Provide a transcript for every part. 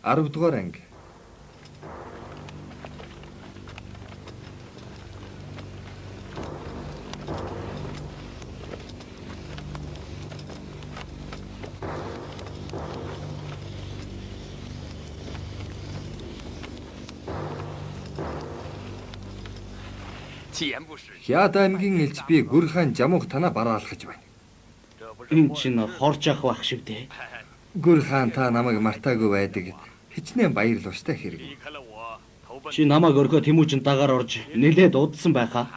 10 дугаар анги. Хяд аймгийн элч би Гүр хаан Жамуух танаа бараалах гэж байна. Энэ чинь хорж ах байх шиг дээ. Гүр хаан та намайг мартаагүй байдаг. Хичнээн баярлав штэ хэрэг. Чи намайг өргөө Тэмүүжин дагаар орж нэлээд удсан байхаа.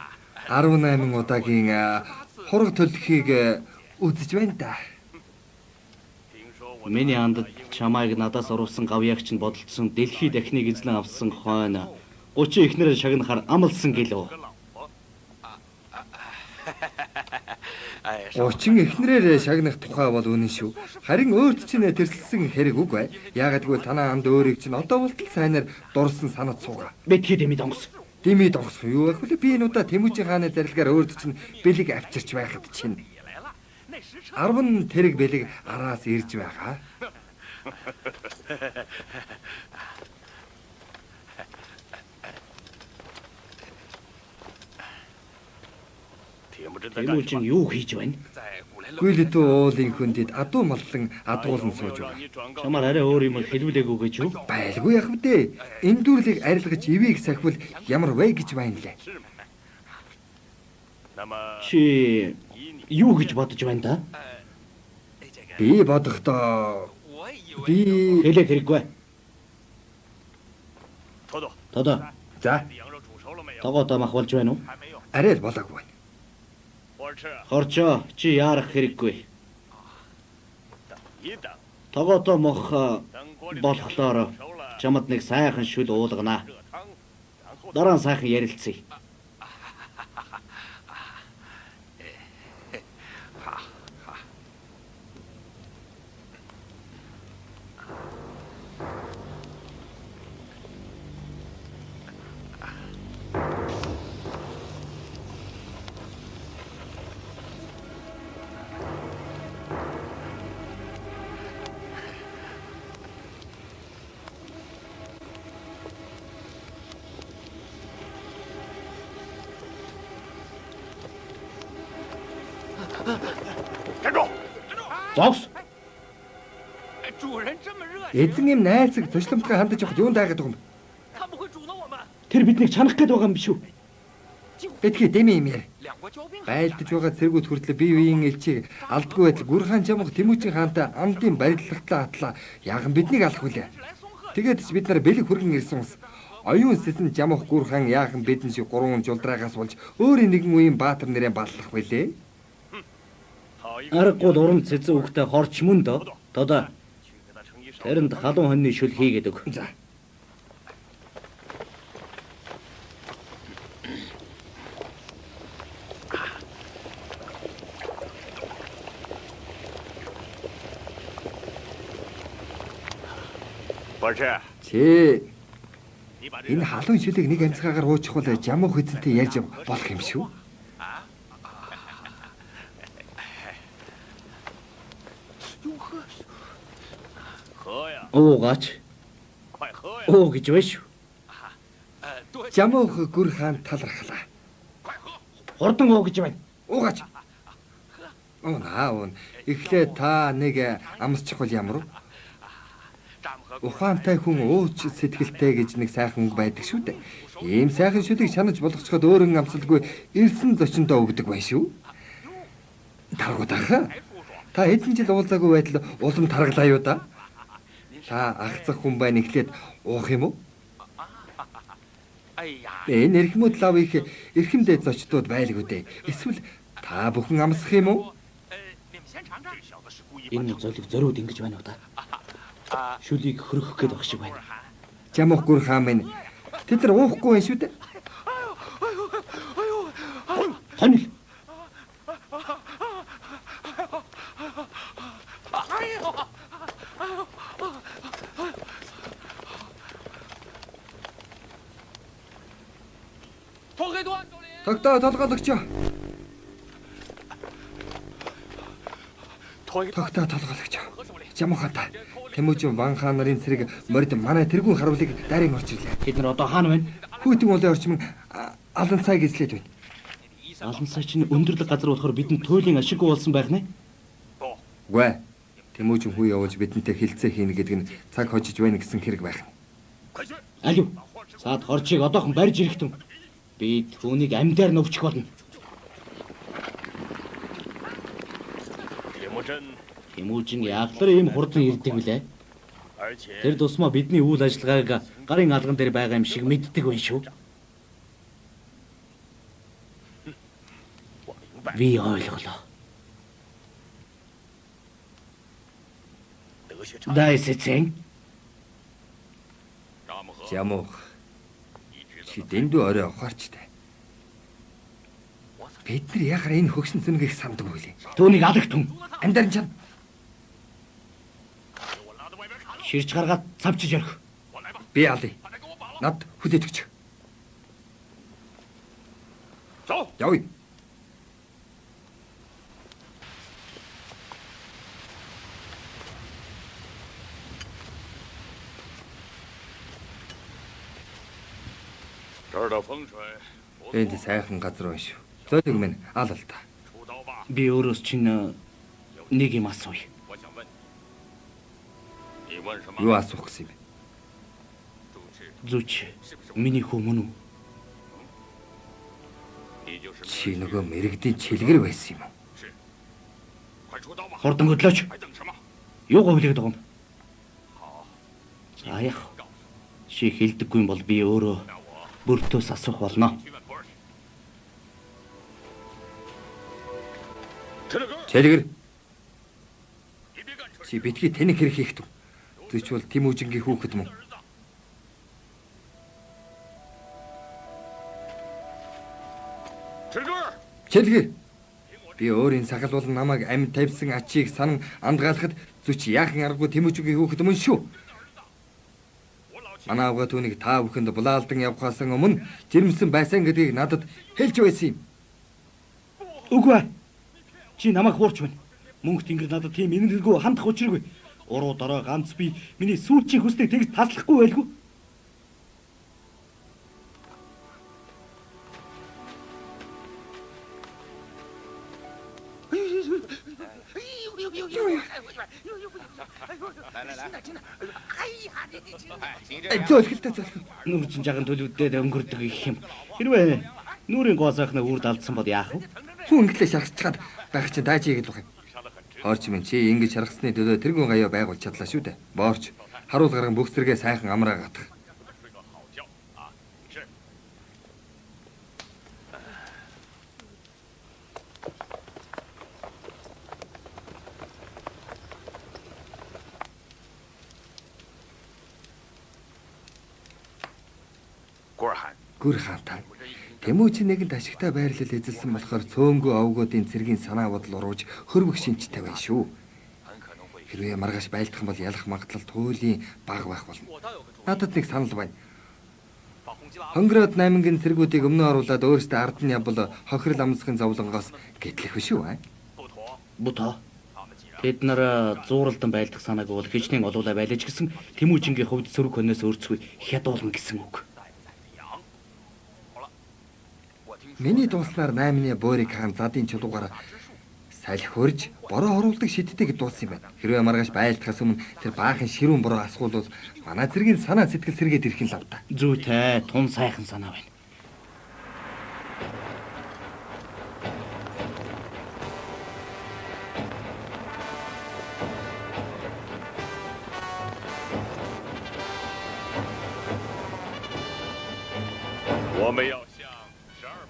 18 удаагийн хураг төлөхийг үзэж байна да. Миний андад чамайг надаас оруулсан гавьяагч нь бодолцсон дэлхий дахныг эзлэн авсан хойно 30 ихнэрээр шагнахаар амлсан гэлөө. 30 эхнэрээр шагнах тухай бол үнэн шүү. Харин өөрт чинь тэрсэлсэн хэрэг үгүй. Яагад гэвэл танаа анд өөрийг чинь одоо болтол сайнаар дурсан санаад суугаа. Битгий дэмий донгос. Дэмий донгос юу вэ? Би энэ удаа Тэмүүжин хааны зарилгаар өөрт чинь бэлэг авчирч байхад чинь 10 тэрэг бэлэг араас ирж байгаа. Тэмүүжин юу хийж байна? Гүйлэтүү уулын хөндөд адуу маллан адуулан сууж байна. Чамаар арай өөр юм хэлүүлээгүй гэж юу? Байлгүй яах вэ? Энэ дүрлийг арилгаж ивийг сахивал ямар вэ гэж байна лээ. Чи юу гэж бодож байна да? Би бодохдоо би хэлээд хэрэггүй. Тодо. За. Тогоодоо мах болж байна уу? Арай л болоогүй байна. Хорчоо, чи яарах хэрэггүй. Тогоодоо мох болохоор чамд нэг сайхан шүл уулгана. Дараа нь сайхан ярилцъя. Зогс. Эзэн юм найрсаг зочломтгой хандаж явахд юунд дайгаад байгаа юм? Тэр биднийг чанах гээд байгаа юм биш үү? Эдгээр дэмий юм яа. Байлдаж байгаа цэргүүд хүртлээ бие биеийн элчийг алдгүй байтал Гүр хаан Жамуух Тэмүүжин хаантай амдын барилгатлаа атлаа яаган биднийг алах вүлээ. Тэгээд ч бид нар бэлэг хүргэн ирсэн ус. Оюун сэсэн Жамуух Гүр хаан яахан бидэн шиг гурван жулдраагаас болж өөрийн нэгэн үеийн баатар нэрээ баллах вүлээ. Аргагүй уран цэцэн үгтэй хорч мөн дөө. Тодоо. Тэрэнд халуун хоньны шүл хийгээд өг. За. Чи энэ халуун шүлийг нэг амьсгаагаар уучих бол Жамуух эзэнтэй ярьж болох юм шүү. Уугаач. Оо гэж байна шүү. Жамуух Гүр хаан талархлаа. Хурдан уу гэж байна. Уугаач. Уун. Эхлээ та нэг амсчих бол ямар вэ? Ухаантай хүн ууч сэтгэлтэй гэж нэг сайхан үг байдаг шүү дээ. Ийм сайхан шүлийг шанаж болгоцоход өөрөн амсалгүй ирсэн зочиндоо өгдөг байх шүү. Таргуудаа. Та хэдэн жил уулзаагүй байтал улам таргалаа юу да? Та агцах хүн байна эхлээд уух юм уу? Энэ эрхмүүд лав их эрхэмдээ зочдод байлгүй дээ. Эсвэл та бүхэн амсах юм уу? Энэ золиг зориуд ингэж байна уу да? Шүлийг хөрөх гээд баг шиг байна. Жамуух Гүр хаан минь тэд нар уухгүй байх шүү дээ. Хонил. Тогтоо толгойлогч. Тогтоо толгойлогч. Жамуухантай Тэмүүжин Ван хаан нарын цэрэг морид манай тэргүүн харуулыг дайрын орж ирлээ. Тэд нар одоо хаана байна? Хүйтэн улаан орчмын алан цайг эзлээд байна. Алан цай чинь өндөрлөг газар болохоор бидэнд туйлын ашиггүй болсон байх нэ? Үгүй. Тэмүүжин хүү явуулж бидэнтэй хилцээ хийнэ гэдэг нь цаг хожиж байна гэсэн хэрэг байх. Алив. Саад хорчийг одоохон барьж ирэхтэн. Би түүнийг амьдаар нүвчих болно. Тэмүүжин яаглаар ийм хурдан ирдэг вүлээ? Тэр тусмаа бидний үйл ажиллагааг гарын алган дээр байгаа юм шиг мэддэг байна шүү. Би ойлголоо. Дайсэцэн. Жамуух. Чи дэндүү орой ухаарчтай. Бид нар яхаар энэ хөгсөн зүнгийг санддаг байлээ. Түүнийг алагт хүн. Амдарын чам. Ширч гаргаад цавчиж орхи. Би алъя. Над хүлээж өгч. Явъя. Энд сайхан газар байна шүү. Зөөлөг минь ал та. Би өөрөөс чинь нэг юм асууя. Юу асуух гэсэн юм бэ? Зүч миний хүү мөн үү? Чи нөгөө мэрэгдийн чилгэр байсан юм уу? Хурдан хөдлөөч. Юу говлээд байгаа юм? За яах. Чи хэлдэггүй юм бол би өөрөө бүртөөс асуух болно. Чилгэр. Чи битгий тэнэг хэрэг хийхтв. Зүч бол Тэмүүжингийн хүүхэд мөн. Чилгэр. Би өөрийн сахал бол намайг амьд тавьсан ачийг санан андгаалахад зүч яахан аргагүй Тэмүүжингийн хүүхэд мөн шүү. Манай авга түүнийг та бүхэнд булаалдан явахаас өмнө жирэмсэн байсан гэдгийг надад хэлж байсан юм. Үгүй. Чи намайг хуурч байна. Мөнх тэнгэр надад тийм инэрлгүй хандах учиргүй. Уруу дараа ганц би миний сүүлчийн хүслийг тэгж таслахгүй байлгүй. Зөөлхөлтэй зөөлхөл. Нүүр чин жахан төлөвдөөд өнгөрдөг их юм. Хэрвээ нүрийн гоосаахна үрд алдсан бол яах вэ? Хүн инглиш шаргацчаад байх чинь тааж ийгээд баг юм. Хоорч минь чи ингэж шаргацсны төлөө тэргүүн гаяа байгуулж чадлаа шүү дээ. Боорч харуул гарган бүх зэрэгээ сайхан амраа гатах. Гүр хаантай. Тэмүүжин нэгэнт ашигтай байрлал эзэлсэн болохоор цөөнгөө овгуудын цэргийн санаа бодол урууж хөрвөх шинжтэй байна шүү. Хэрвээ маргааш байлдах юм бол ялах магадлал туйлын бага байх болно. Надад нэг санал байна. Хонгороод 8-гийн цэргүүдийг өмнө оруулаад өөрсдөө ард нь явбал хохирол амсгын зовлонгоос гэтлэх шүү. Бутаа. Тэд нар зууралдан байлдах санааг бол хичнээн олуулаа байлаж гисэн Тэмүүжингийн хувьд сөрөг хөнөөс өөрцгүй хядуулна гэсэн үг. Миний дууснаар 8-ны Борик хаан задын чулуугаар салхи хөрж бороо оруулдаг шиддэг дуусан юм байна. Хэрвээ маргааш байлдахаас өмнө тэр баахан ширүүн бороо асгуулвал манай зэргийн санаа сэтгэл сэргээд ирэх нь лав та. Зүйтэй тун сайхан санаа байна.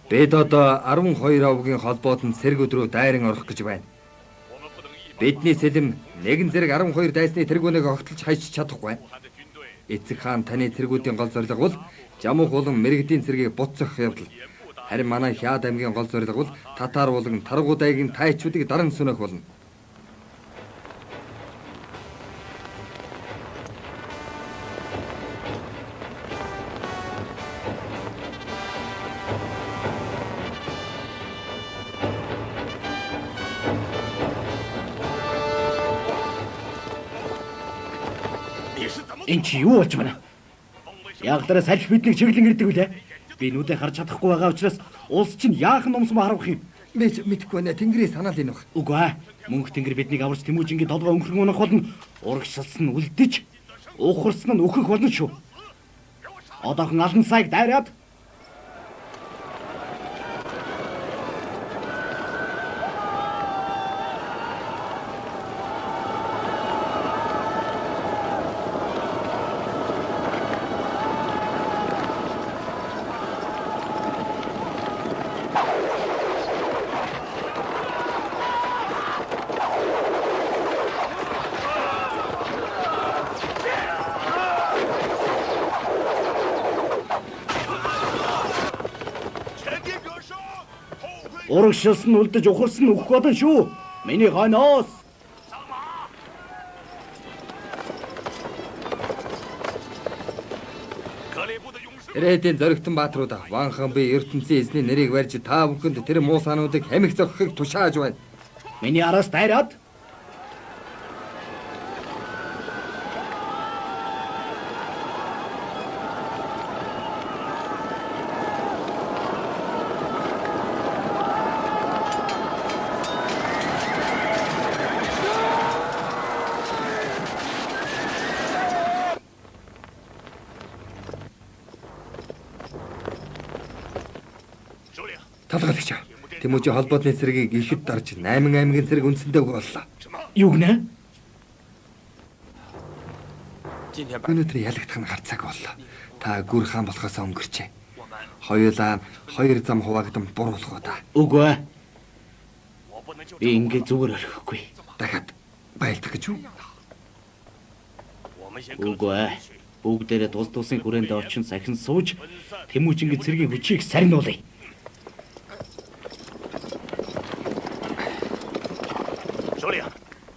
Бид одоо 12 овгийн холбоод нь цэрэг өдрөө дайран орох гэж байна. Бидний сэлэм нэгэн зэрэг 12 дайсны тэргүүнийг огтлж хайж чадахгүй. Эцэг хаан таны цэргүүдийн гол зорилго бол Жамуух болон мэрэгдийн цэргийг буцсах явдал. Харин манай Хяад аймгийн гол зорилго бол татар болон таргуудайгийн тайчуудыг даран сөнөх болно. Энд чи юу болж байна? Яг дараа салхи биднийг чиглэн ирдэг үлээ. Би нүдээ харж чадахгүй байгаа учраас улс чинь яахан номсмо харуулах юм? Би мэдэхгүй байна. Тэнгэрийн санаал энэ баг. Үгүй ээ. Мөнх тэнгэр биднийг аварч Тэмүүжингийн толгой өнгөрөн унах болно. Урагшилсан нь үлдэж, ухарсан нь өөхөх болно шүү. Одоохон алан сайг дайраад урагшилсан нь үлдэж, ухарсан нь өөхөх болно шүү. Миний хойноос. Ирээдүйн зоригтон баатруудаа Ванхан би ертөнцийн эзний нэрийг барьж та бүхэнд тэр муу санаудыг хамиг зохихыг тушааж байна. Миний араас дайраад Талгаалагч. Тэмүүжийн холбоотны цэрэгийг ихэд дарж 8 аймгийн цэрэг үндсэндээ боллоо. юу гинэ? Өнөөдөр ялагдах нь гарцааг боллоо. Та гүр хаан болохоос өнгөрчээ. Хоёулаа 2 зам хуваагдсан буруулах уу та. Үгүй ээ. Би ингэ зүгээр орхихгүй. Дахиад байлдах гэж юу? Үгүй ээ. Бүгдээрээ тус тусын хүрээнд орчин сахин сууж Тэмүүжингийн цэргийн хүчийг сарниулъя.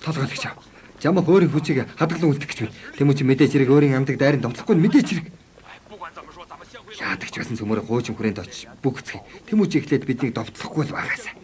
Талгаалагч. Жамх өөрийн хүчийг хадгалан үлдэх гэж байна. Тэмүүжин мэдээж хэрэг өөрийн амдаг дайранд довтлохгүй мэдээж хэрэг. Яадаг ч байсан цөмөр хуучин хүрээнд очиж бүгцгий. Тэмүүжин эхлээд биднийг довтлохгүй л байгаасаа.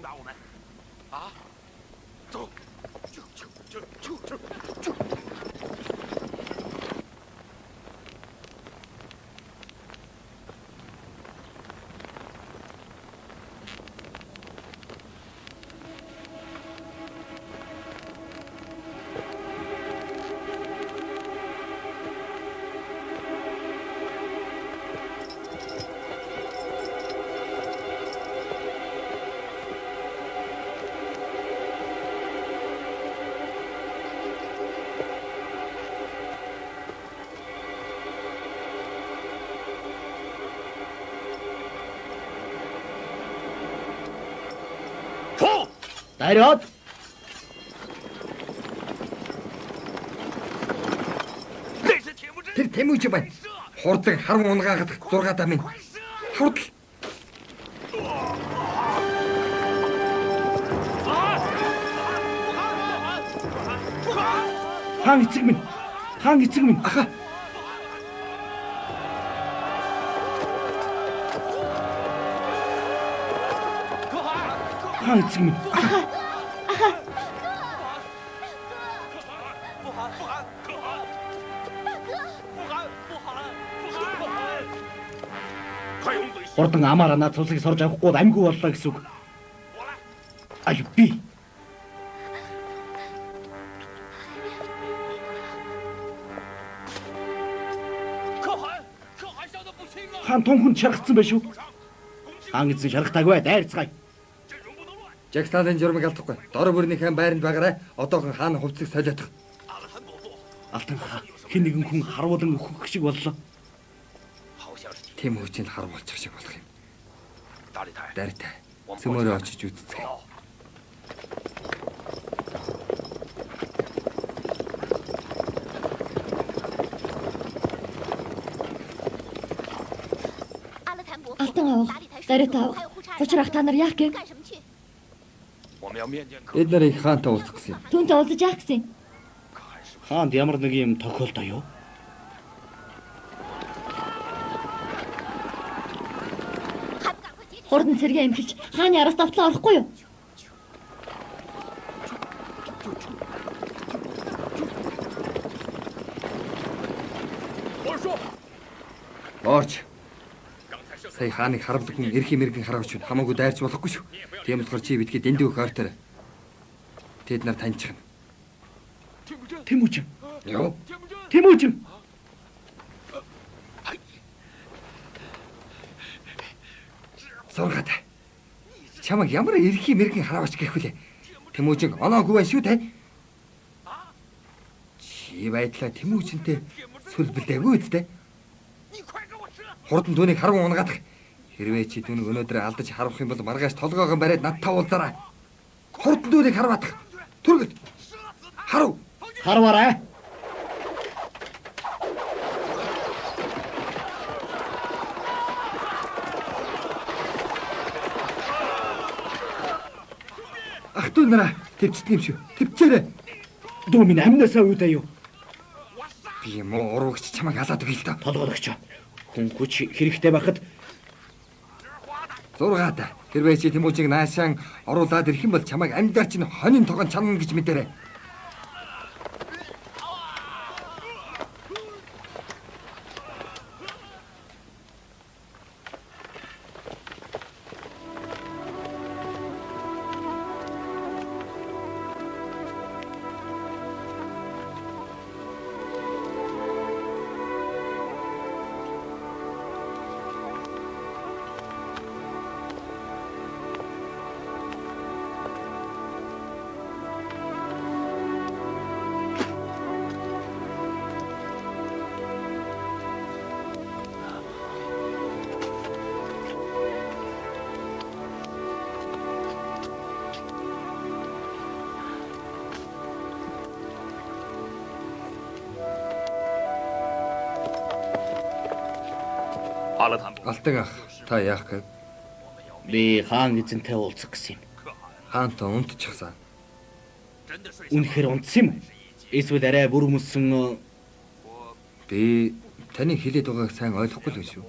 Дайраад Тэр Тэмүүжин байна. Хурдаг харан унгаагадах 6 дамын. Хурдл. хаан эцэг минь. Хаан эцэг минь. Аха. Хаан эцэг минь. Хурдан амаараа наад цусыг сорж авахгүй амьгүй боллоо гэсэн үг. Ай би. Хаан тунханд шаргацсан байх шүү. Хаан эзэн шаргатаагүй дайрцгаая. Жагсаалын журмыг алдахгүй. Дор бүрнийхэн байранд байгаарай. Одоохон хаана хувцсыг солиотох. Алтан хаа хэн нэгэн хүн харуулan өөхөх шиг боллоо. Тэмүүжинд харуулчих шиг болох юм. Дайртай. Цөмөрөө очиж үзцгээе. Алтан авах, дарит авах. Учрах та нар яах гэв? Бид нарыг хаантай уулзах гэсэн юм. Түүнтэй уулзаж яах гэсэн юм? Хаанд ямар нэг юм тохиолдоо юу? Хурдан цэргээ эмхэлж хааны араас давтлаа орохгүй юу? Орч. Сая хааныг харамлаг хүн эрх мэргийн хараагч хамаагүй дайрч болохгүй шүү. Тийм болохоор чи бидгээ дэндүү өгөх ойртоор. Тэд нар таньчихна. Тэмүүжин. Йоо. Тэмүүжин. Зургаад. Чамаг ямар эрх мэргийн хараагч гэх вүлээ. Тэмүүжин оноогүй байх шүү те. Чи байдлаа Тэмүүжинтэй сүлбэлдээгүй үсттэй. Хурдан түүнийг харан унгаадах. Хэрвээ чи түүнийг өнөөдөр алдаж харуулах юм бол маргааш толгоогоо бариад надтай уулзаарай. Хурдан түүнийг харваадах. Түргэл. Харав. Харваарай. Ах дүү нараа төвчдөг юм шүү. Төвчээрэй. Дүү минь амнасаа үүдээ юу? Би муу уруугч чамайг алаад өгье л доо. Толгойлогч. Хүн хүч хэрэгтэй байхад 6-аад. Хэрвээ чи Тэмүүжийг наашаан оруулаад ирэх юм бол чамайг амьдаар чинь хонин тогон чанна гэж мэдэрэй. Алтан ах, та яах гэв? би хаан эзэнтэй уулзах гэсэн юм. Хаантай унтчихсан. Үнэхээр унтсан юм. Эсвэл арай бүр өмсөн Би таны хэлээд байгааг сайн ойлгохгүй л шүү.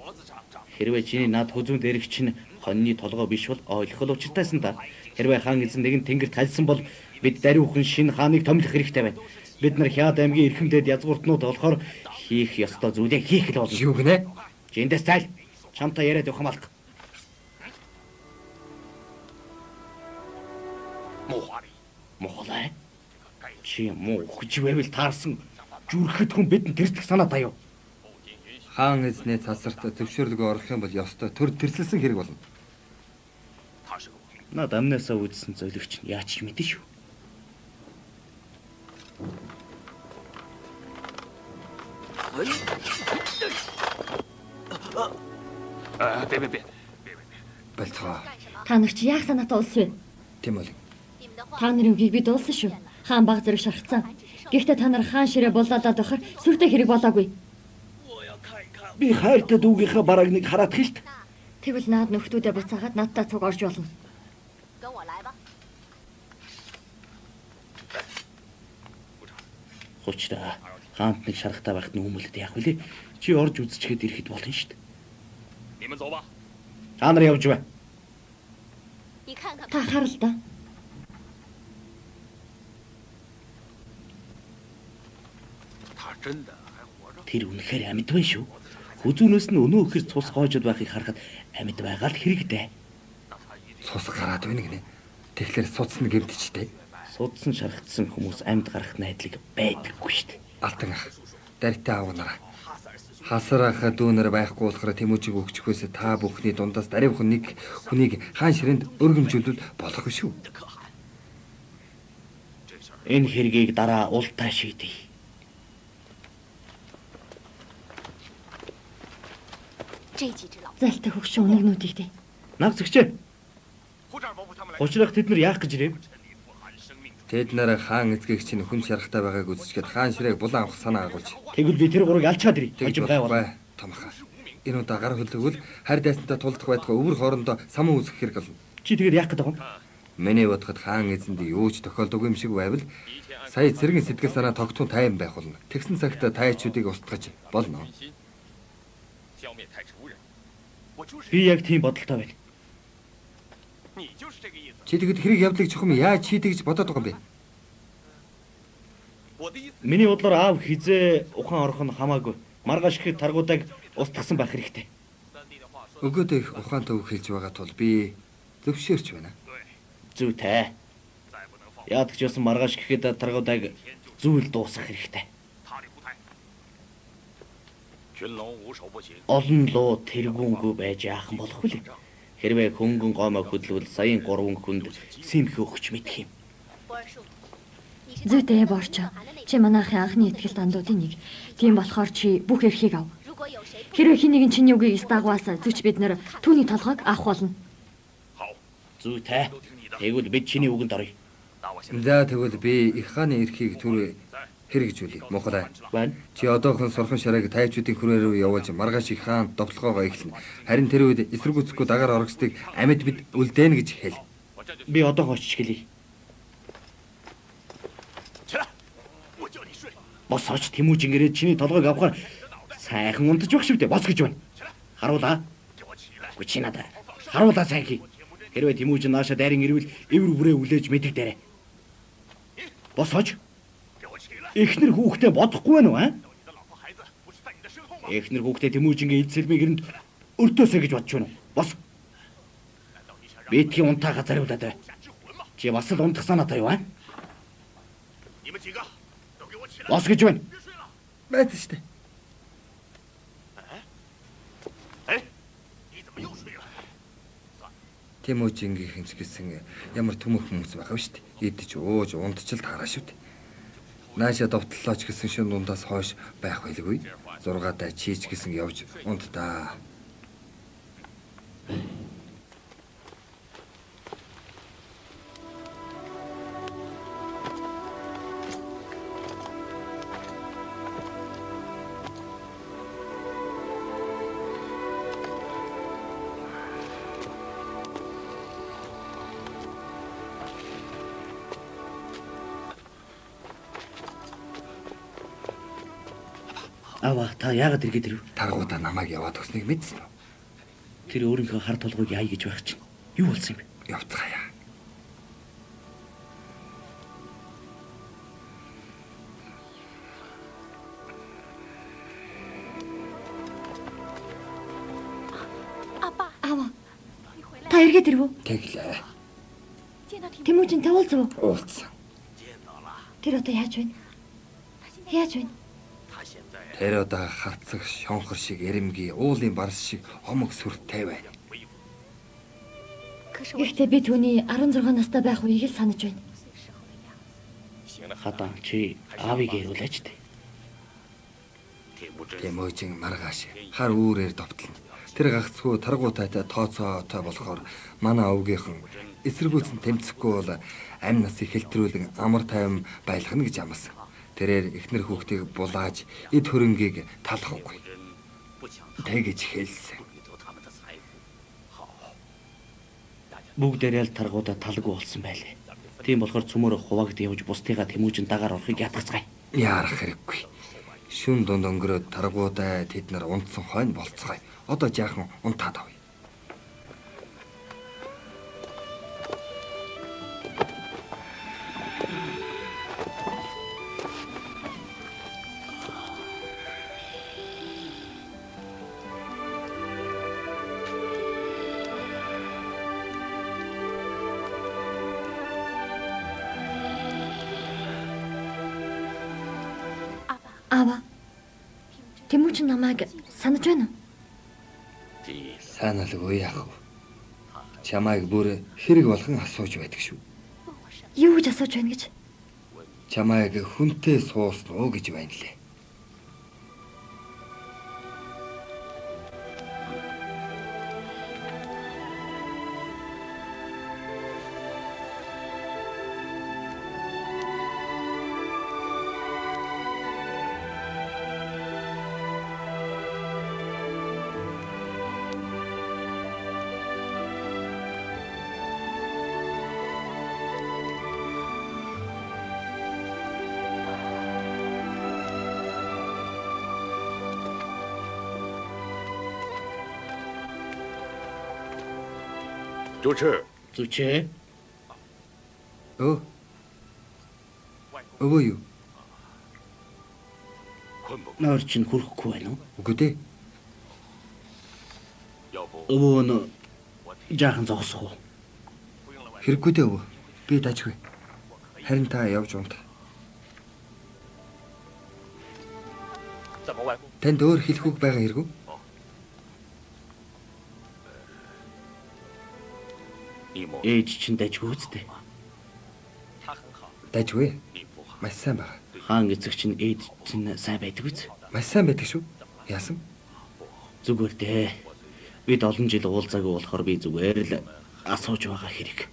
хэрвээ чиний над хүзүүн дээрх чинь хоньны толгой биш бол ойлгох л учиртайсан да. Хэрвээ хаан эзэн нэгэн тэнгэрт хальсан бол бид даруйхан шинэ хааныг томилох хэрэгтэй байна. Бид нар Хяад аймгийн эрхэмдэд язгууртнууд болохоор хийх ёстой зүйлээ хийх л болно. Юу гинэ? Жиндээс зайл. Чамтай яриад явах юм алга. Мохолай. Чи муу хүч байвал таарсан зүрхэд хүн бидэнд тэрсэх санаа таа юу? Хаан эзнээ цасарт зөвшөөрлөгөө орох юм бол ёстой төр тэрсэлсэн хэрэг болно. Над амнасаа үүдсэн зөвлөгч нь яач ч мэдэн шүү. Болцгоо. Та нар чи яах санаатай улс вэ? Тийм бол. Та нарын үгийг би дуулсан шүү. Хаан баг зэрэг шархсан. Гэхдээ та нар хаан ширээ булаалаад байхаар сүртэй хэрэг болоогүй. Би хайртай дүүгийнхаа барааг нэг хараад хэлт. Тэгвэл наад нөхдүүдээ буцаагаад надтай цуг орж болно. Хуучтаа хаант нэг шарахтай байхад нүүмэлд яах вүлээ? Чи орж үзчихэд ирэхэд болно шүү дээ. Та нар явж бай. Та харал да. Тэр үнэхээр амьд байна шүү. Хүзүүнээс нь өнөө ихэр цус гоожод байхыг харахад амьд байгаа л хэрэгтэй. Цус гараад байна гинэ. Тэгэхээр суцсан гэмтчтэй. Судсан шархтсан хүмүүс амьд гарах найдлаг байдаггүй шүү дээ. Алтан ах. Даритай аав нараа. Хасарааха дүүнэр байхгүй болохоор Тэмүүжийг өгчихөөс та бүхний дундаас даруйхан нэг хүнийг хаан ширэнд өргөмжүүлвэл болох шүү. Энэ хэргийг дараа ултаа шийдэе. Зайлтай хөгшин үнэгнүүдийг дээ. Наг зэгчээ. Хуучрах тэд нар яах гэж ирэв? Тэд нар хаан эзгийг чинь хүн шарахтай байгааг үзчихээд хаан ширээг булан авах санаа агуулж. Тэгвэл би тэр гурыг алчаад ирье. Хожим гайвал. Томхоо. Энэ удаа гар хөлтгөл харь дайсантай тулдах байтугай өвөр хоорондоо самуу үүсгэх хэрэг болно. Чи тэгээд яах гэдэг юм? Миний бодоход хаан эзэнд юу ч тохиолдог юм шиг байвал сая цэргийн сэтгэл санаа тогтун тайван байх болно. Тэгсэн цагт тайчуудыг устгаж болно. Би яг тийм бодолтой байна. Чи тэгэд хэрэг явдлыг чухам яаж шийдэх гэж бодоод байгаа юм бэ? Миний бодлоор аав хизээ ухаан орох нь хамаагүй. Маргааш гэхэд таргуудаг устгасан байх хэрэгтэй. Өгөөд их ухаантай үг хэлж байгаа тул би зөвшөөрч байна. Зүйтэй. Яадаг ч байсан маргааш гэхэд таргуудаг зүйл дуусгах хэрэгтэй. Олон луу тэргүүнгүй байж яахан болох вэ? Хэрвээ хөнгөн гомоо хөдлөвөл саяын 3 хүнд симх өгч мэдх юм. Зүйтэй борчоо. Чи манайхын анхны ихтгэл дандуудын нэг. Тийм болохоор чи бүх эрхийг ав. Хэрвээ хин нэгэн чиний үгийг дагваас зүч бид нэр түүний толгойг авах болно. Зүйтэй. Тэгвэл бид чиний үгэнд оръё. За тэгвэл би их хааны эрхийг түр хэрэгжүүлье. Мухраа. Байна. Чи одоохон сурхан шарайг тайвчуудын хүрээ рүү явуулж маргааш их хаан довтлогоогоо эхэлнэ. Харин тэр үед эсэргүүцэхгүй дагаар орогцдыг амьд бид үлдээнэ гэж хэл. Би одоо очиж хэлье. Босооч Тэмүүжин ирээд чиний толгойг авахаар сайхан унтаж байх шүү дээ. Бос гэж байна. Харуулаа. Үгүй чи надаа. Харуулаа сайн хий. Хэрвээ Тэмүүжин наашаа дайрын ирвэл эвэр бүрээ үлээж мэдэх дээрээ. Босооч. Эхнэр хүүхдээ бодохгүй байна уу, аа? Эхнэр хүүхдээ Тэмүүжингийн эцэлмийн гэрнд өртөөсэй гэж бодож байна уу? Бос. Битгий унтаага зариулаад бай. Чи бас л унтах санаатай юу, аа? Бос гэж байна. Байц штэ. Тэмүүжингийн хэмж гэсэн ямар төмөх хүмүүс байгаа штэ. Идэж ууж унтчил таараа шүү дээ. Нааша довтлооч гэсэн шин дундаас хойш байх байлгүй. 6 даа чийч гэсэн явж унтдаа. Аваа та яагаад иргээд ирв? Таргуудаа намайг яваад өгсныг мэдсэн үү? Тэр өөрийнхөө хар толгойг яа гэж байх чинь. Юу болсон юм бэ? Явцгаая. Аава. Та эргээд ирв үү? Тэглээ. Тэмүүжин тавуулзав уу? Уулзсан. Тэр одоо яаж байна? Яаж байна? Тэр одоо харцаг шонхор шиг эрэмгий уулын барс шиг омог сүртэй байна. Гэхдээ би түүний 16 настай байх үеийг л санаж байна. Хатан чи аавыг ирүүлээч дээ. Тэмүүжин маргааш хар үүрээр довтлно. Тэр гагцхүү таргуутайтай тооцоотой болохоор манай овгийнхан эсэргүүцэн тэмцэхгүй бол амь насыг хэлтрүүлэн амар тайван байлгана гэж амласан. Тэрээр эхнэр хүүхдийг булааж эд хөрөнгийг талахгүй. Тэгэж хэлсэн. Бүгдээрээ л таргуудаа талгүй болсон байлээ. Тийм болохоор цөмөрө хуваагд явж бусдыгаа Тэмүүжин дагаар орохыг ятгацгаая. Яарах хэрэггүй. Шүн дунд өнгөрөөд таргуудаа тэд нар унтсан хойно болцгоё. Одоо жаахан унтаад авъя. Аава. Тэмүүжин намайг санаж байна уу? Саналгүй яах вэ? Чамайг бүр хэрэг болгон асууж байдаг шүү. Юу гэж асууж байна гэж? Чамайг хүнтэй суусан уу гэж байна лээ. Зүчээ. Өө юу? Нойр чинь хүрэхгүй байна уу? Үгүй дээ. Өвөө нь жаахан зогсох уу? Хэрэггүй дээ өвөө. Би дажгүй. Харин та явж унт. Танд өөр хэлэх үг байгаа хэрэггүй? Ээж чинь дажгүй үстэй. Дажгүй. Маш сайн байгаа. Хаан эцэг чинь ээж чинь сайн байдаг үз. Маш сайн байдаг шүү. Яасан? Зүгээр дээ. Бид олон жил уулзаагүй болохоор би зүгээр л асууж байгаа хэрэг.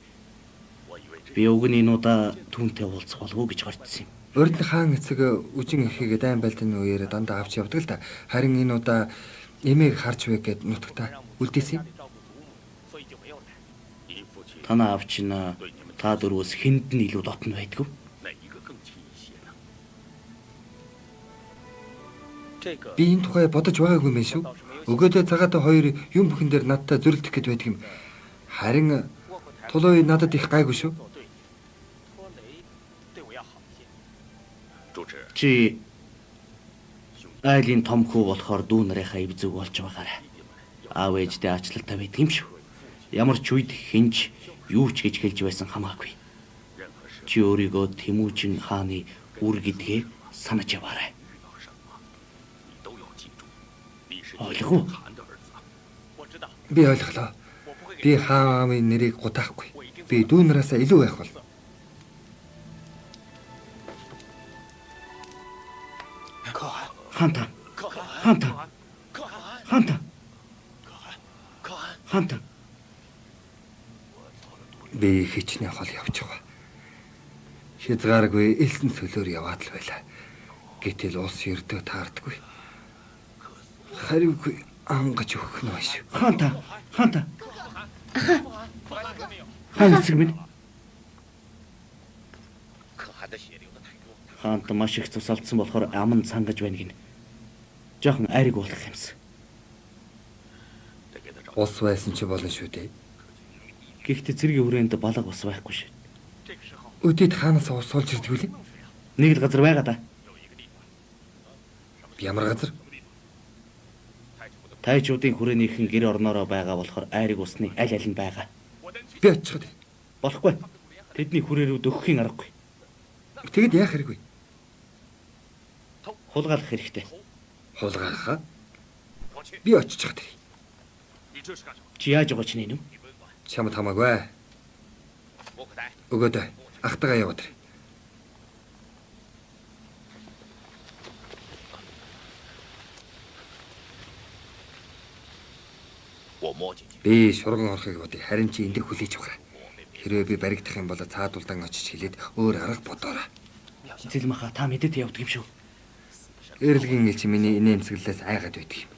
Би өгний нуудаа түүнтэй уулзах болов уу гэж гордсон юм. Урд нь хаан эцэг үжин ихийг дайн байлтны үеэр дандаа авч явдаг л да. Харин энэ удаа эмээг харж вэ гэд нутагта үлдээсэн юм. Танаа авч нь та дөрвөөс хүнд нь илүү дотн байдгүй. Би энэ тухай бодож байгаагүй мэн шүү. Өгөөдөө цагаатай хоёр юм бүхэн дээр надтай зөрөлдөх гээд байдаг юм. Харин тулуу надад их гайгүй шүү. Чи айлын том хүү болохоор дүү нарынхаа ив зүг болж байгаарай. Аав ээждээ ачлалтай байдаг юм шүү. Ямар ч үед хинж юу ч гэж хэлж байсан хамаагүй. Чи өөрийгөө Тэмүүжин хааны үр гэдгээ санаж яваарай. Ойлгов? Би ойлголоо. Би хааны нэрийг гутаахгүй. Би дүү нараасаа илүү байх бол. Ханта. Би хичнээн хол явж байгаа. Хязгааргүй элсэн цөлөөр яваад л байлаа. Гэтэл улс ердөө таардаггүй. Хариугүй ангаж өгөх нь биш. Ханта. Хаан эцэг минь. Хаант маш их цус алдсан болохоор ам нь цангаж байна гин. Жохон айраг болох юмсан. Ус байсан ч болно шүү дээ. Гэхдээ цэргийн хүрээнд балга ус байхгүй шүү. Өдөөд хаанаас ус олж ирдэг үлээ? Нэг л газар байгаа да. Ямар газар? Тайчуудын хүрээнийхэн гэр орноороо байгаа болохоор айраг усны аль аль нь байгаа. Би очиход. Болохгүй. Тэдний хүрээ рүү дөхөхийн аргагүй. Тэгэд яах хэрэггүй? Хулгайлах хэрэгтэй. Хулгайлахаа? Би очиж чад. Чи яаж байгаа ч нэ нү? Чамд хамаагүй. Өгөөдөө ахтагаа яваад. Би шурган орохыг бодъё. Харин чи эндээ хүлээж авах. Хэрвээ би баригдах юм бол цаадуулдан очиж хэлээд өөр арга бодоорой. Зэлмаха та мэдээд явдаг юм шүү. Эрэлгийн элч миний инээмсэглэлээс айгаад байдаг юм.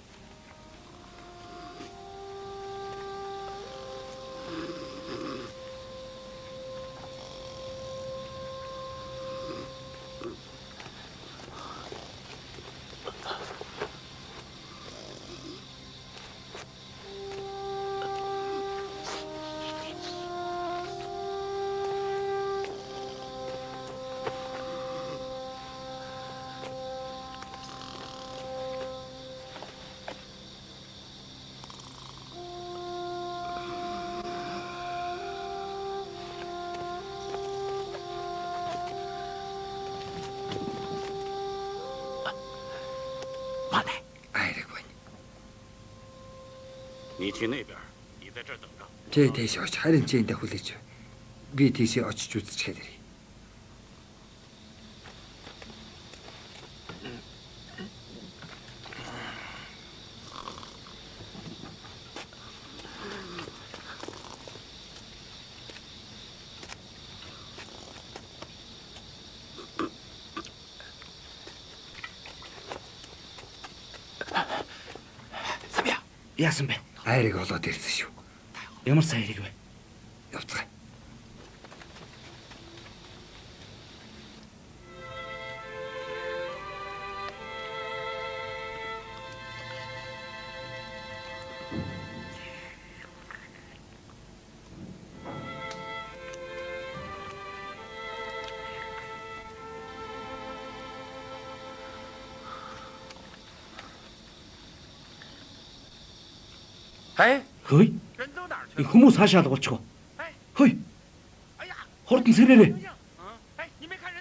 Айраг байна. Тэ тийш оч харин чи эндээ хүлээж. Би тийшээ очиж үзчихээд ирье. Яасан бэ? Айраг олоод ирсэн шүү. Ямар сайн хэрэг вэ? Явцгаая. Хөөе. Энэ хүмүүс хаашаа алгуулчих вэ? Хөөе. Хурдан сэрээрээ.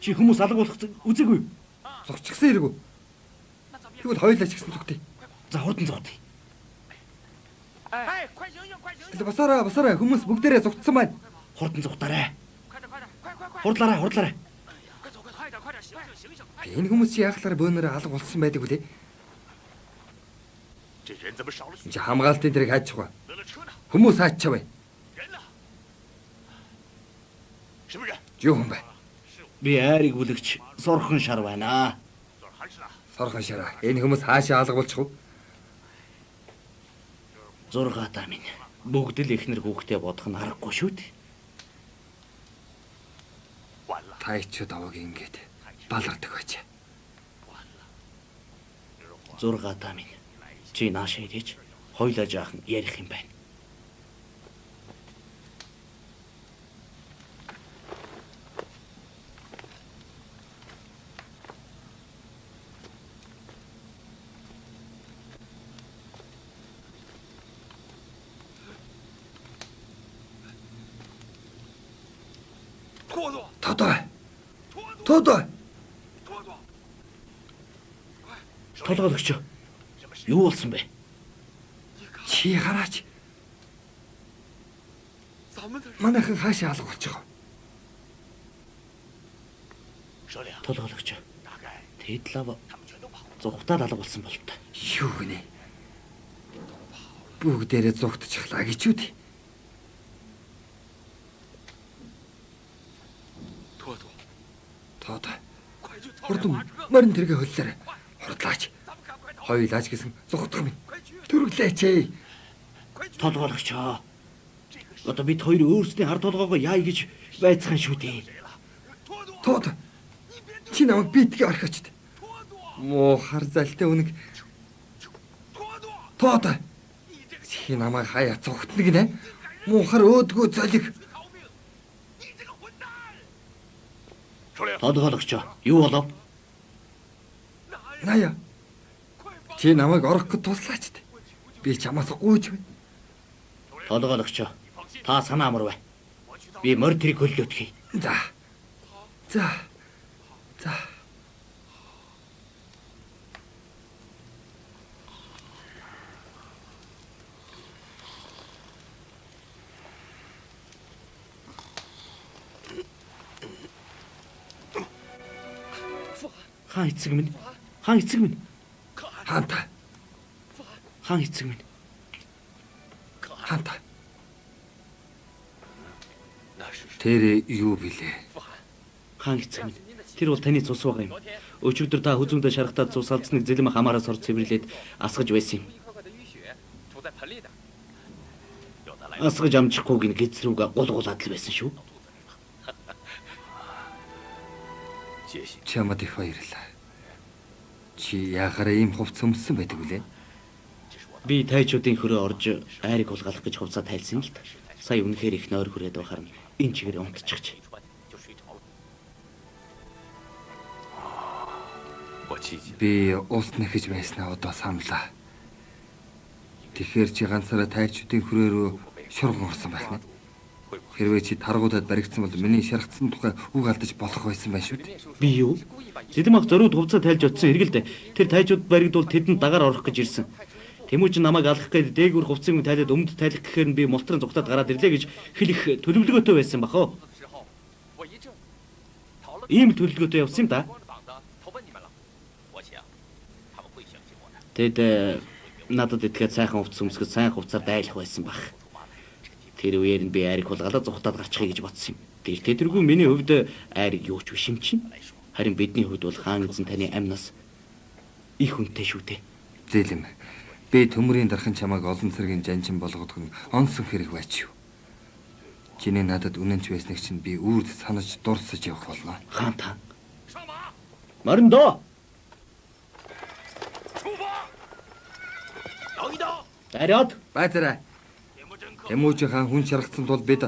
Чи хүмүүс алгуулах үзээгүй. Зогчихсан хэрэг үү? Тэгвэл хоёулаа ч гэсэн зүгтээ. За хурдан зогтъё. Басаараа хүмүүс бүгдээрээ зогтсон байна. Хурдан зогтаарай. Хурдлаарай. Энэ хүмүүс чи яахлаар бөөнөрөө алга болсон байдаг үлээ. Чи хамгаалтын дэрэг хайчих ба. Хүмүүс хаачаа бай. Юу юм бэ? Би айрыг бүлэгч Сорхон шар байна. Сорхон шараа. Энэ хүмүүс хаашаа алга болчих вэ? 6 даа минь. Бүгд л ихнэр хүүхдээ бодох нь аргагүй шүү дээ. Тайчуд аваг ингээд балардаг байж. 6 даа минь. Чи наашаа идэж хоёлаа жаахан ярих юм байна. Тодоо. Толгойлогч. Юу болсон бэ? Чи хараач. Манайхан хаашаа алга болчих вэ? Толгойлогч. Тэдлав зүхтаад алга болсон бол та. Юу гинэ? Бүгдээрээ зүгтчихлаа гэж үү? Тодоо. Хурдан морин тэргээ холлоо. Хурдлаач. Хоёулаач гэсэн зүгтах минь. Төрөглөөч. Толгойлогч. Одоо бид хоёр өөрсдийн хар толгоогоо яа гэж байцгаан шүү дээ. Тодоо. Чи намайг битгий орхиочд. Муу хар залтай үнэг. Тодоо. Чи намайг хаяа зүгтна гинэ. Муу хар өөдгөө золиг. Толгойлогч. Юу болов? Наяа. Чи намайг орох гэж туслаач. Би чамаас гүйж байна. Толгойлогч. Та санаа амар бай. Би морь тэрийг хөллөөтгий. За. Хаан эцэг минь. Хаан эцэг минь. Хаанта. Тэр юу билээ? Хаан эцэг минь. Тэр бол таны цус байгаа юм. Өчигдөр та хүзүүндээ шарахтаа цус алдсныг зэлэм хамаараас орж цэвэрлээд асгаж байсан юм. Асгаж амжихгүй гин гэзрүүгээ гулгуулаад л байсан шүү. Чамд их баярлалаа. Чи яагараа ийм хувц өмссөн байдаг үлээ? Би тайчуудын хөрөө орж айрыг хулгайлах гэж хувцас тайлсан л та. Сая үнэхээр их нойр хүрээд байхаар нь энэ чигээр унтчихж. Би ус нэхэж байснаа одоо саналаа. Тэгэхээр чи ганцаараа тайчуудын хөрөө рүү шурган орсон байх нь. Хэрвээ чи таргуудад баригдсан бол миний шаргацсан тухай үг алдаж болох байсан байх шүү дээ. Би юу? Зэдэм ах зориуд хувцас тайлж утсан хэргэлдэ. Тэр тайчууд баригдвал тэдэнд дагаар орох гэж ирсэн. Тэмүүж намайг алах гээд дээгүр хувцсыг тайлаад өмд тайлах гэхээр нь би мултран зүгтаад гараад ирлээ гэж хэлэх төлөвлөгөөтэй байсан бахаа. Ийм төлөвлөгөөтэй явсан юм да. Тэд надад итгээд сайхан хувцас өмсгөж сайн хувцаар дайлах байсан бах. Тэр үеэр нь би айрыг хулгалаа зүхтаад гарчихъя гэж бодсон юм. Тэргүй миний хувьд айрыг юу ч биш юм чинь. Харин бидний хувьд бол хаан эзэн таны амнаас их үнэтэй шүү дээ. Зэлэм. Би төмөрийн дархан чамайг олон цэргийн жанжин болгодох нь онсон хэрэг байч юу. Чиний надад үнэнч байсныг чинь би үрд санаж дурсаж явах болно. Хаан та. Мариндоо. Дараад. Байцаарай. Тэмүүжин хаан хүн шаргацсан тул бид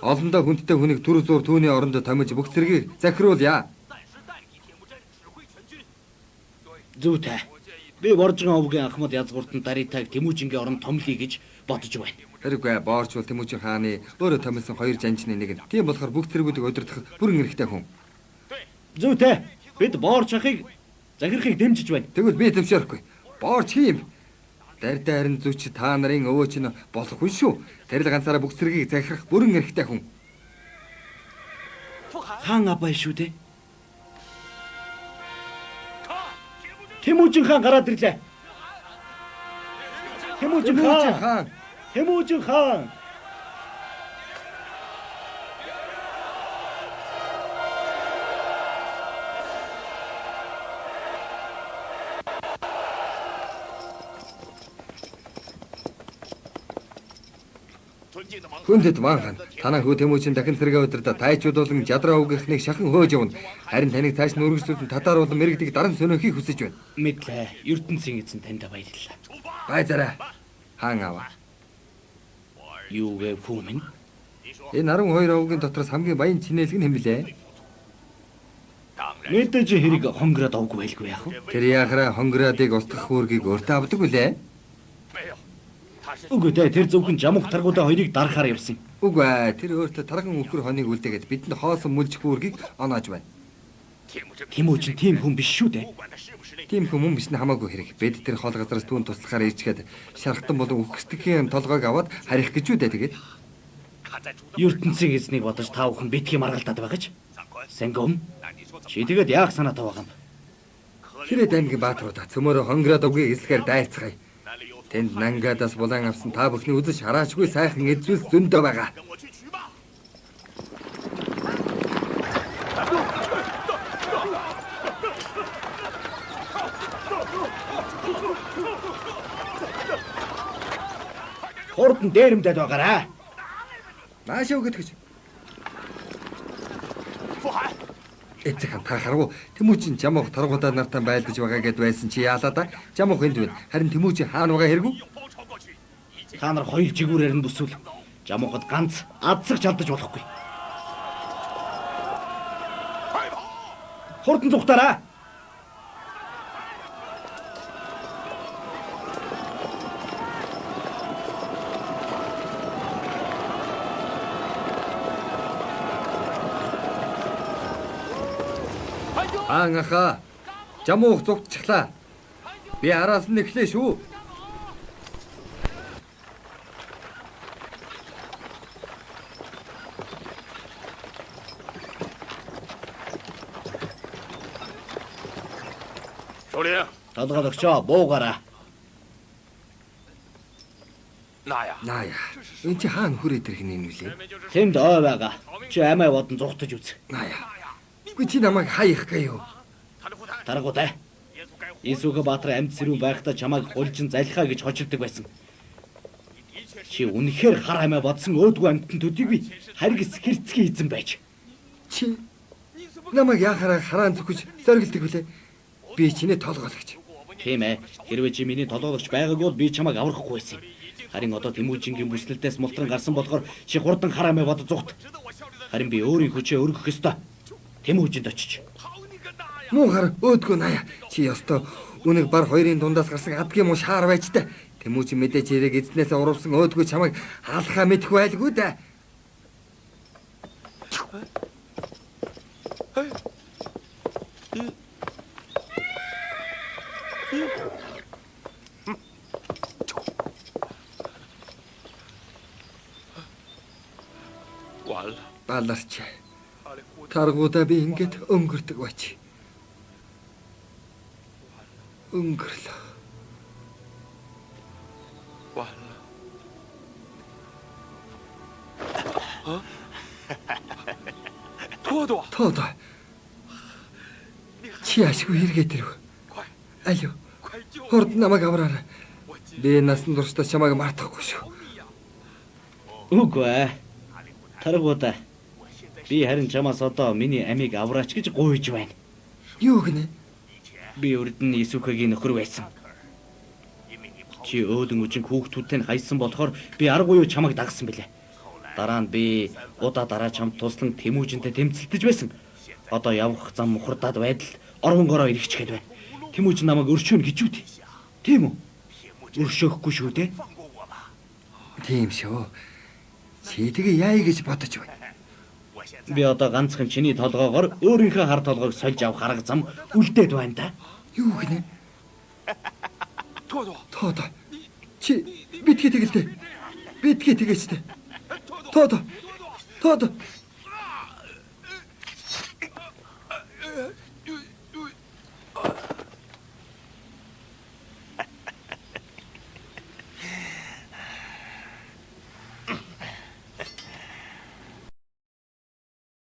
олондоо хүндтэй хүнийг түр зур түүний оронд томиж бүх зэргийг захируулъя. Зүйтэй. Би Боржгон овгийн Ахмад язгууртан Даритаг Тэмүүжингийн оронд томлъё гэж бодож байна. Хэрэггүй Борж бол Тэмүүжин хааны өөрөө томилсон 2 жанжны нэг нь. Тийм болохоор бүх зэргүүдийг удирдах бүрэн эрхтэй хүн. Зүйтэй. Бид Борж ахыг захирахыг дэмжиж байна. Тэгвэл би төвшөөрөхгүй. Борж хийм. Дарьдаа харин зүч та нарын өвөө чинь болох хүн шүү. Тэр л ганцаараа бүх зэргийг захирах бүрэн эрхтэй хүн. Хаан абай шүү дээ. Тэмүүжин хаан гараад ирлээ. Тэмүүжин хаан. Тэмүүжин хаан. Хүндэт маан танаа хүү Тэмүүжин дахин зэрэг удирдаа тайчууд болон жадраа өгөхнийг шахан хөөж явна. Харин таныг цааш нь үргэлжлүүлэн татааруулан мэрэгдийг даран сөнөхийг хүсэж байна. Мэдлээ. Ертөнцийн эзэн танд баярлалаа. Байзараа. Хаан аваа. Юу вэ хүмүн? Энэ 12 овгийн дотроос хамгийн баян чинээлэг нь хэмлээ. Мэдээж хэрэг хонгороод овгүй байлгүй яах вэ? Тэр яхара хонгорадыг устгах үүргийг өөртөө авдаг үлээ. Үгүй дээ, тэр зөвхөн жамуух таргуудаа хоёрыг дарахаар явсан. Үгүй ээ, тэр өөртөө тарган өвхөр хоныг үлдээгээд бидэнд хоосон мүлжих үүргийг оноож байна. Тэмүүжин тийм хүн биш шүү дээ. Тийм хүн биш нь хамаагүй хэрэг. Бид тэр хоол газараас түүн туслахаар ирчгээд шархтан болон үхсдгийн толгойг аваад харих гэж үү дээ тэгээд. ертөнцийн эзнийг бодож та бүхэн битгий маргалдаад байгаа ч. Сэнгом. Чи тэгээд яах санаатай байгаа юм? Хэрэг аймгийн баатруудаа цөмөрө хонгороод овгийг эслэхээр дайлцгаая. Тэнд нангадаас булан авсан та бүхний үзэж хараачгүй сайхан эзүүлс зөндөө байгаа. Хурдан дээрэмдэд байгаарай. Наашаа өгөж. Эцэг та харав уу? Тэмүүжин жамуух таргуудаа нартаа байлдаж байгаа гэд байсан чи яалаа да? Жамуух энд байна. Харин Тэмүүжин хаана байгаа хэрэггүй? Та нар хоёр жигүүрээр нь бүсвэл жамуухад ганц адсагч алдаж болохгүй. Хурдан зүгтаараа. Ангаха. Жамуух зүгтчихлаа. Би араас нь эхлэе шүү. Толгойлогчоо буугаараа. Наая. Энд чи хаана хүрээд ирэх нь нүлээ? Тэнд ой байгаа. Чи амиа бодон зүгтаж үз. Наая. Үгүй чи намайг хаях гээё. Таргуутай. Исүгэ Баатар амьд сэрүүн байхдаа чамайг хулжин залхаа гэж хочилдог байсан. Чи үнэхээр хар амиа бодсон өөдгөө амьтан төдийг би харгис хэрцгий эзэн байж. Чи намайг яхаараа хараан зүгж зоригддаг үлээ. Би чиний толгойлогч. Тийм ээ. Хэрвээ чи миний толгойлогч байгаагүй бол би чамайг аврахгүй байсан. Харин одоо Тэмүүжингийн бүслэлтээс мултран гарсан болохоор чи хурдан хар амиа бодож зүгт. Харин би өөрийн хүчээ өргөх ёстой. Тэмүүжинд очиж. Муухар өөдгөө наая. Чи ёстой үнэг бар хоёрын дундаас гарсан адгийн муу шаар байж та. Тэмүүжин мэдээж хэрэг эзнээсээ урвсан өөдгөө чамайг хаалхаа мэдэх байлгүй да. Баларч. Таргуудаа би ингэж өнгөрдөг бач. Өнгөрлөө. Тоо. Чи ашгүй хэрэгэт ирв. Алуу. Хурд намайг авраарай. Би насан туршдаа чамайг мартахгүй шүү. Үгүй ээ. Таргуудаа. Би харин чамаас одоо миний амийг авраач гэж гуйж байна. Юу гинэ? Би урд нь Исүхэгийн нөхөр байсан. Чи өөдөн үжин хүүхдүүдтэй хайсан болохоор би аргуй юу чамайг дагсан бэлээ. Дараа нь би удаа дараа чамд туслан Тэмүүжинтэй тэмцэлдэж байсан. Одоо явах зам мухардаад байдал оргонгороо ирчихгээд байна. Тэмүүжин намайг өрчөөнө гэж үү? Тийм үү? Өршөөхгүй шүү дээ. Тийм шүү. Чи тэгээ яая гэж бодож байна? Би одоо ганцхан чиний толгоогоор өөрийнхөө хар толгойг сольж авах арга зам үлдээд байна да. Юу гинэ? Тоо. Чи битгий тэгэлдэ. Битгий тэгээчтэй. Тоо.